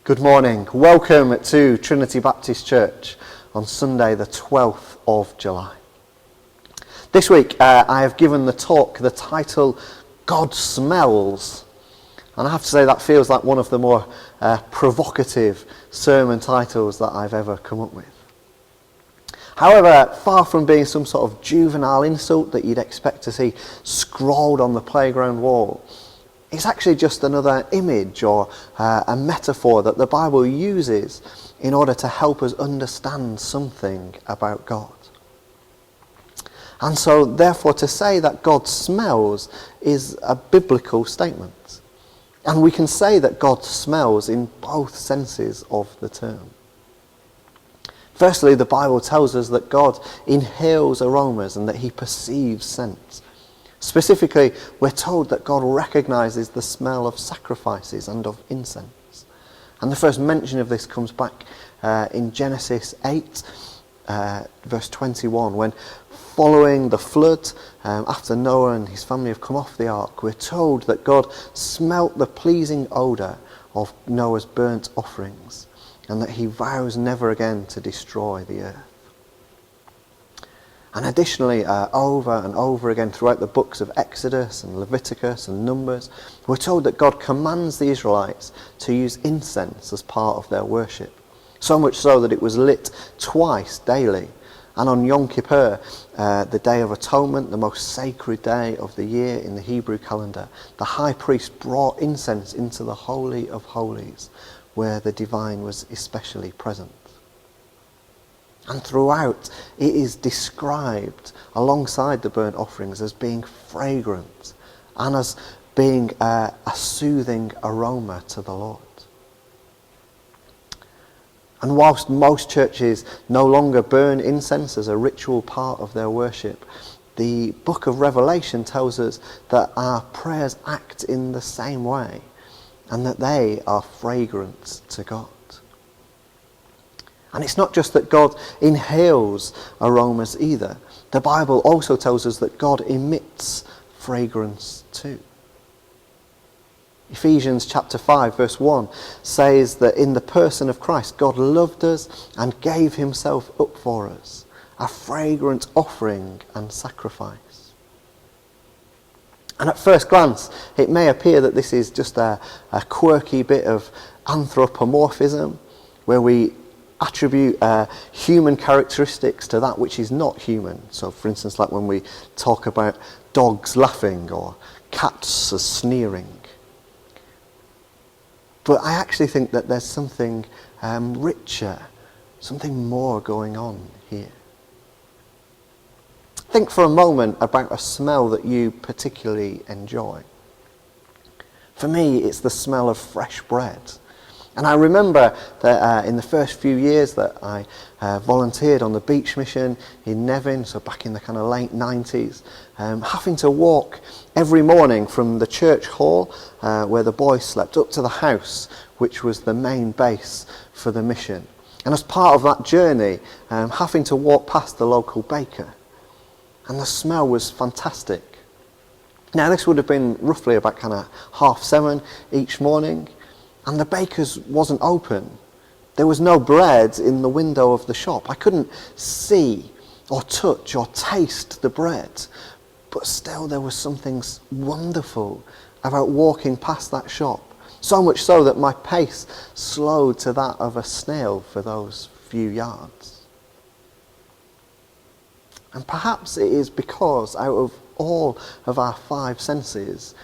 Good morning. Welcome to Trinity Baptist Church on Sunday the 12th of July. This week I have given the talk the title, God Smells. And I have to say that feels like one of the more provocative sermon titles that I've ever come up with. However, far from being some sort of juvenile insult that you'd expect to see scrawled on the playground wall, it's actually just another image or a metaphor that the Bible uses in order to help us understand something about God. And so, therefore, to say that God smells is a biblical statement. And we can say that God smells in both senses of the term. Firstly, the Bible tells us that God inhales aromas and that he perceives scents. Specifically, we're told that God recognizes the smell of sacrifices and of incense. And the first mention of this comes back in Genesis 8, verse 21, when following the flood, after Noah and his family have come off the ark, we're told that God smelt the pleasing odour of Noah's burnt offerings, and that he vows never again to destroy the earth. And additionally, over and over again throughout the books of Exodus and Leviticus and Numbers, we're told that God commands the Israelites to use incense as part of their worship. So much so that it was lit twice daily. And on Yom Kippur, the Day of Atonement, the most sacred day of the year in the Hebrew calendar, the high priest brought incense into the Holy of Holies, where the divine was especially present. And throughout, it is described alongside the burnt offerings as being fragrant and as being a soothing aroma to the Lord. And whilst most churches no longer burn incense as a ritual part of their worship, the book of Revelation tells us that our prayers act in the same way and that they are fragrant to God. And it's not just that God inhales aromas either. The Bible also tells us that God emits fragrance too. Ephesians chapter 5 verse 1 says that in the person of Christ, God loved us and gave himself up for us, a fragrant offering and sacrifice. And at first glance, it may appear that this is just a quirky bit of anthropomorphism, where we attribute human characteristics to that which is not human. So, for instance, like when we talk about dogs laughing or cats as sneering. But I actually think that there's something richer, something more going on here. Think for a moment about a smell that you particularly enjoy. For me, it's the smell of fresh bread. And I remember that in the first few years that I volunteered on the beach mission in Nevin, so back in the kind of late 90s, having to walk every morning from the church hall where the boys slept up to the house, which was the main base for the mission. And as part of that journey, having to walk past the local baker. And the smell was fantastic. Now this would have been roughly about kind of 7:30 each morning. And the baker's wasn't open. There was no bread in the window of the shop. I couldn't see or touch or taste the bread. But still there was something wonderful about walking past that shop. So much so that my pace slowed to that of a snail for those few yards. And perhaps it is because out of all of our five senses,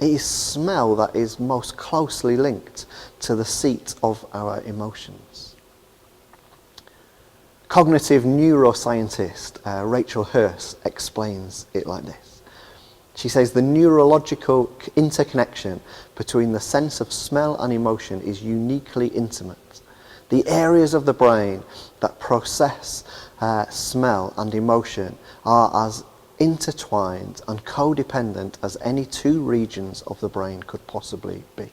it is smell that is most closely linked to the seat of our emotions. Cognitive neuroscientist Rachel Hurst explains it like this. She says the neurological interconnection between the sense of smell and emotion is uniquely intimate. The areas of the brain that process smell and emotion are as intertwined and codependent as any two regions of the brain could possibly be.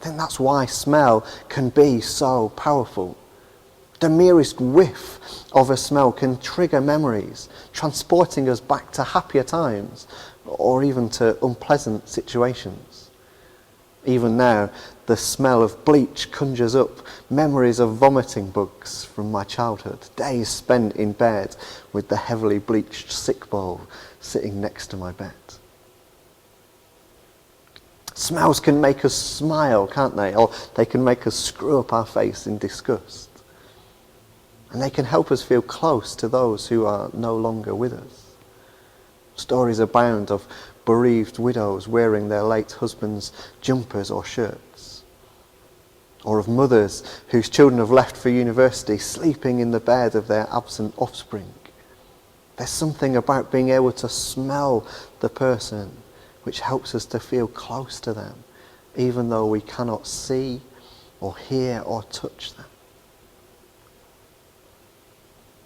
I think that's why smell can be so powerful. The merest whiff of a smell can trigger memories, transporting us back to happier times or even to unpleasant situations. Even now, the smell of bleach conjures up memories of vomiting bugs from my childhood, days spent in bed with the heavily bleached sick bowl sitting next to my bed. Smells can make us smile, can't they? Or they can make us screw up our face in disgust. And they can help us feel close to those who are no longer with us. Stories abound of bereaved widows wearing their late husband's jumpers or shirts. Or of mothers whose children have left for university sleeping in the bed of their absent offspring. There's something about being able to smell the person which helps us to feel close to them, even though we cannot see or hear or touch them.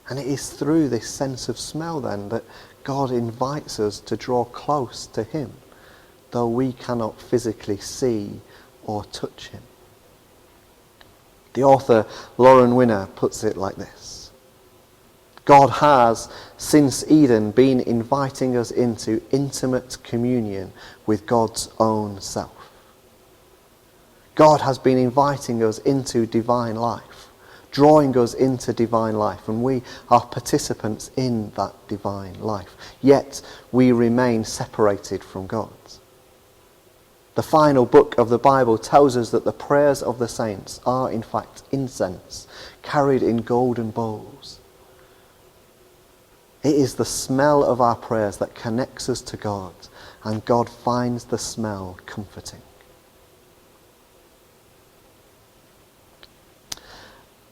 And it is through this sense of smell then that God invites us to draw close to him, though we cannot physically see or touch him. The author Lauren Winner puts it like this: God has, since Eden, been inviting us into intimate communion with God's own self. God has been inviting us into divine life, drawing us into divine life, and we are participants in that divine life. Yet we remain separated from God. The final book of the Bible tells us that the prayers of the saints are in fact incense, carried in golden bowls. It is the smell of our prayers that connects us to God, and God finds the smell comforting.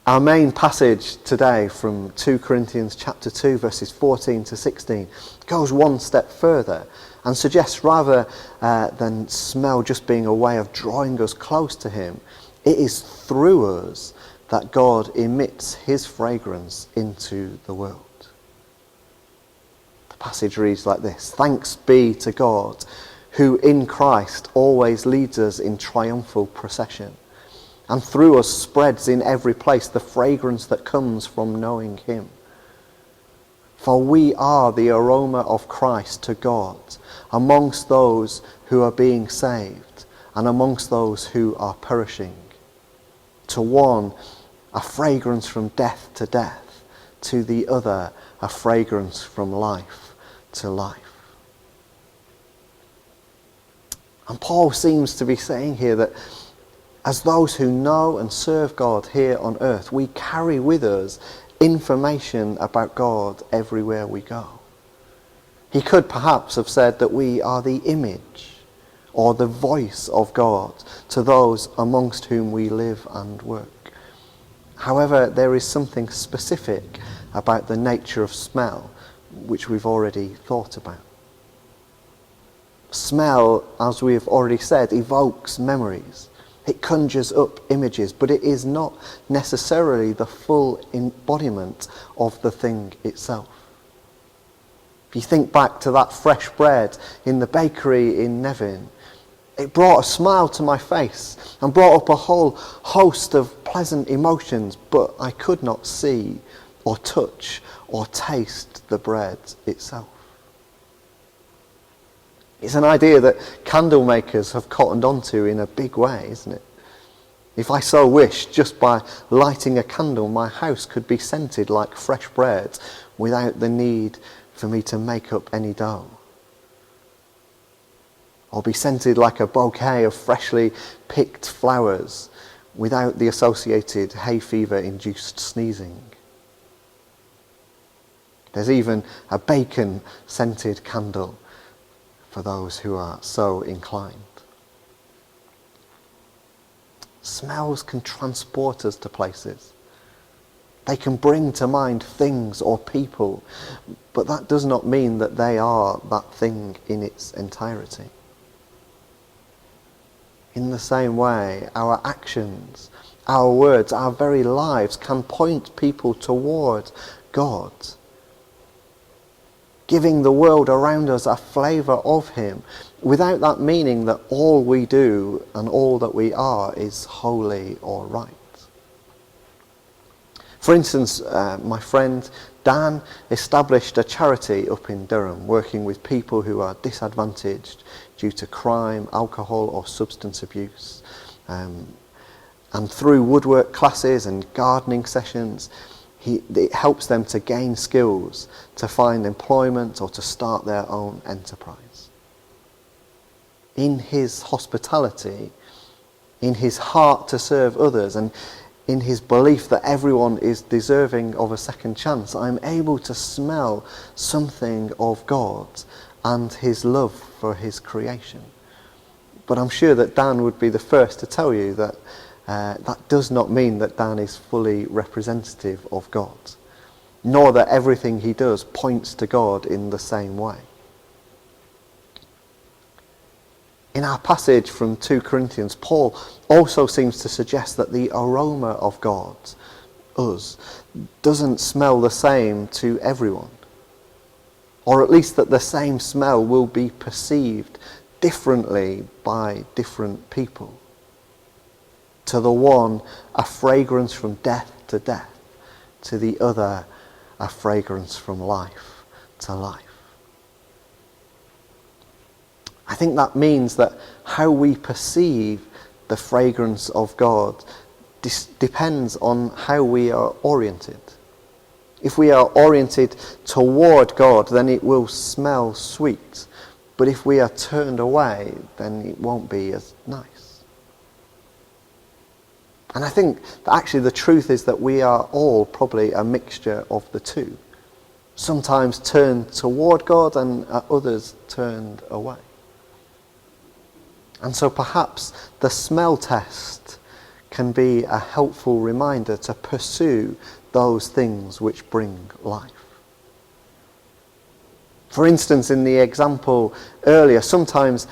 Our main passage today from 2 Corinthians chapter 2 verses 14 to 16 goes one step further and suggests rather than smell just being a way of drawing us close to him, it is through us that God emits his fragrance into the world. The passage reads like this: Thanks be to God, who in Christ always leads us in triumphal procession, and through us spreads in every place the fragrance that comes from knowing him. For we are the aroma of Christ to God amongst those who are being saved and amongst those who are perishing. To one, a fragrance from death to death; to the other, a fragrance from life to life. And Paul seems to be saying here that as those who know and serve God here on earth, we carry with us information about God everywhere we go. He could perhaps have said that we are the image or the voice of God to those amongst whom we live and work. However, there is something specific about the nature of smell which we've already thought about. Smell, as we have already said, evokes memories. It conjures up images, but it is not necessarily the full embodiment of the thing itself. If you think back to that fresh bread in the bakery in Nevin, it brought a smile to my face and brought up a whole host of pleasant emotions, but I could not see or touch or taste the bread itself. It's an idea that candle makers have cottoned onto in a big way, isn't it? If I so wished, just by lighting a candle, my house could be scented like fresh bread without the need for me to make up any dough. Or be scented like a bouquet of freshly picked flowers without the associated hay fever-induced sneezing. There's even a bacon-scented candle for those who are so inclined. Smells can transport us to places. They can bring to mind things or people, but that does not mean that they are that thing in its entirety. In the same way, our actions, our words, our very lives can point people toward God, giving the world around us a flavour of him, without that meaning that all we do and all that we are is holy or right. For instance, my friend Dan established a charity up in Durham working with people who are disadvantaged due to crime, alcohol or substance abuse. And through woodwork classes and gardening sessions, it helps them to gain skills to find employment or to start their own enterprise. In his hospitality, in his heart to serve others, and in his belief that everyone is deserving of a second chance, I'm able to smell something of God and his love for his creation. But I'm sure that Dan would be the first to tell you that that does not mean that Dan is fully representative of God, nor that everything he does points to God in the same way. In our passage from 2 Corinthians, Paul also seems to suggest that the aroma of God, us, doesn't smell the same to everyone. Or at least that the same smell will be perceived differently by different people. To the one, a fragrance from death to death. To the other, a fragrance from life to life. I think that means that how we perceive the fragrance of God depends on how we are oriented. If we are oriented toward God, then it will smell sweet. But if we are turned away, then it won't be as nice. And I think that actually the truth is that we are all probably a mixture of the two. Sometimes turned toward God and others turned away. And so perhaps the smell test can be a helpful reminder to pursue those things which bring life. For instance, in the example earlier, sometimes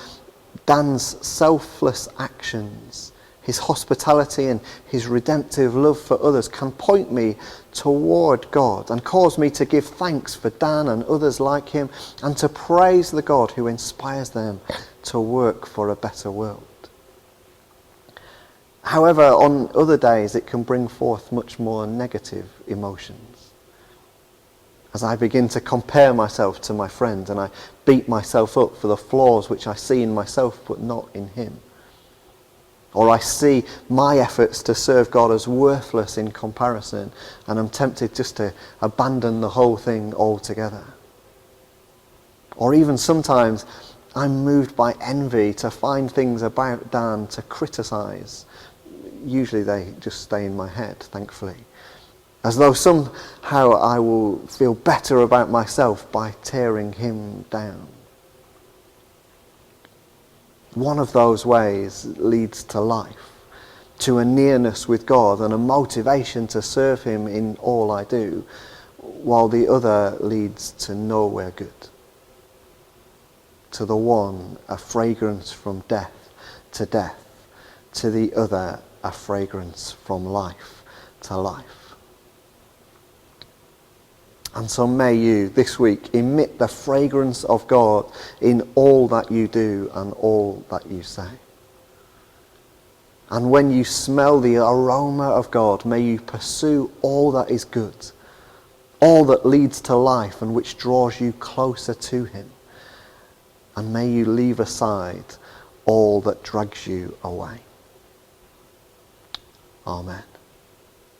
Dan's selfless actions, his hospitality and his redemptive love for others can point me toward God and cause me to give thanks for Dan and others like him and to praise the God who inspires them to work for a better world. However, on other days it can bring forth much more negative emotions. As I begin to compare myself to my friend and I beat myself up for the flaws which I see in myself but not in him. Or I see my efforts to serve God as worthless in comparison and I'm tempted just to abandon the whole thing altogether. Or even sometimes I'm moved by envy to find things about Dan to criticise. Usually they just stay in my head, thankfully. As though somehow I will feel better about myself by tearing him down. One of those ways leads to life, to a nearness with God and a motivation to serve him in all I do, while the other leads to nowhere good. To the one, a fragrance from death to death. To the other, a fragrance from life to life. And so may you, this week, emit the fragrance of God in all that you do and all that you say. And when you smell the aroma of God, may you pursue all that is good, all that leads to life and which draws you closer to him. And may you leave aside all that drags you away. Amen.